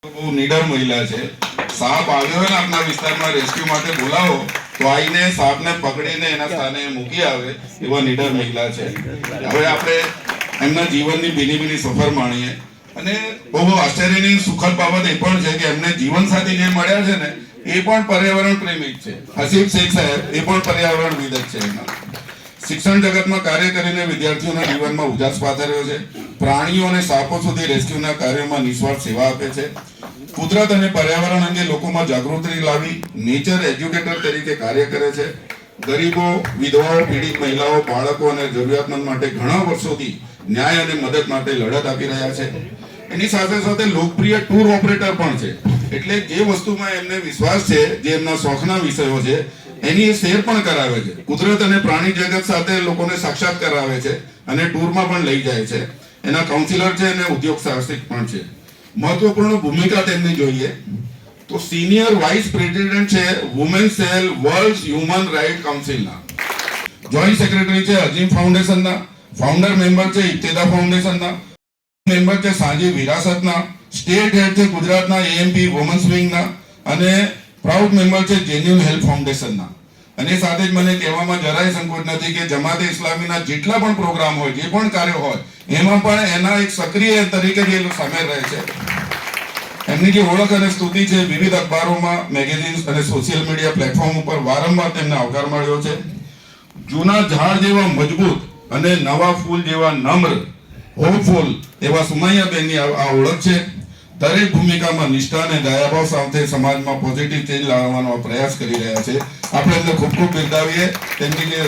બહુ નીડર મહિલા છે. સાપ આવ્યો હોય ને આપના વિસ્તારમાં રેસ્ક્યુ માટે બોલાવો તો આઈને સાપને પકડીને એના સ્થાને મૂકી આવે એવા નીડર મહિલા છે. હવે આપણે એમના જીવનની ભીની સફર માણીએ અને બહુ આશ્ચર્યની સુખદ બાબત એ પણ છે કે એમને જીવનસાથી જે મળ્યા છે ને એ પણ પર્યાવરણ પ્રેમી છે. હસીબ શેખ સાહેબ એ પણ પર્યાવરણવિદ જ છે. એના શિક્ષણ જગતમાં કાર્ય કરીને વિદ્યાર્થીઓના જીવનમાં ઉજાસ પાથર્યો છે. પ્રાણીઓ અને સાપો સુધી રેસ્ક્યુના કાર્યોમાં નિસ્વાર્થ સેવા આપે છે. કુદરત અને પર્યાવરણ અંગે લોકોમાં જાગૃતિ લાવી નેચર એજ્યુકેટર તરીકે કાર્ય કરે છે. ગરીબો, વિધવાઓ, પીડિત મહિલાઓ, બાળકો અને જરૂરિયાતમંદ માટે ઘણા વર્ષોથી ન્યાય અને મદદ માટે લડત આપી રહ્યા છે. એની સાથે સાથે લોકપ્રિય ટૂર ઓપરેટર પણ છે. એટલે જે વસ્તુમાં એમને વિશ્વાસ છે, જે એમના શોખના વિષયો છે, એની શેર પણ કરાવે છે. કુદરત અને પ્રાણી જગત સાથે લોકોને સાક્ષાત કરાવે છે અને ટૂરમાં પણ લઈ જાય છે. એના કાઉન્સિલર છે અને ઉદ્યોગ સાહસિક પણ છે. મહત્વપૂર્ણ ભૂમિકા તેમની જોઈએ તો સિનિયર વાઇસ પ્રેસિડેન્ટ છે women cell world human right કાઉન્સિલના. જોઈન્ટ સેક્રેટરી છે અજીમ ફાઉન્ડેશનના. ફાઉન્ડર મેમ્બર છે ઇબ્તેદા ફાઉન્ડેશનના. મેમ્બર છે સાંજી વિરાસતના. સ્ટેટ હેડ છે ગુજરાતના એએમપી વુમન્સ વિંગના અને પ્રાઉડ મેમ્બર છે જેન્યુન હેલ્પ ફાઉન્ડેશનના. અને સાથે જ મને કહેવામાં જરાય સંકોચ નથી કે જમાતે ઇસ્લામીના જેટલા પણ પ્રોગ્રામ હોય, જે પણ કાર્યો હોય, એમાં પણ એના એક સક્રિય તરીકે જે સામેલ રહે છે. એમની જે ઓળખ અને સ્તુતિ છે વિવિધ અખબારોમાં, મેગેઝિન્સ અને સોશિયલ મીડિયા પ્લેટફોર્મ ઉપર વારંવાર તેમને આવકાર મળ્યો છે. જૂના ઝાડ જેવા મજબૂત અને નવા ફૂલ જેવા નમ્ર, હોપફુલ એવા સુમૈયાબેનની આ ઓળખ છે. દરેક ભૂમિકામાં નિષ્ઠા અને દયાભાવ સાથે સમાજમાં પોઝિટિવ ચેન્જ લાવવાનો પ્રયાસ કરી રહ્યા છે. આપણે એમને ખૂબ ખૂબ બિરદાવીએ. તેમની જે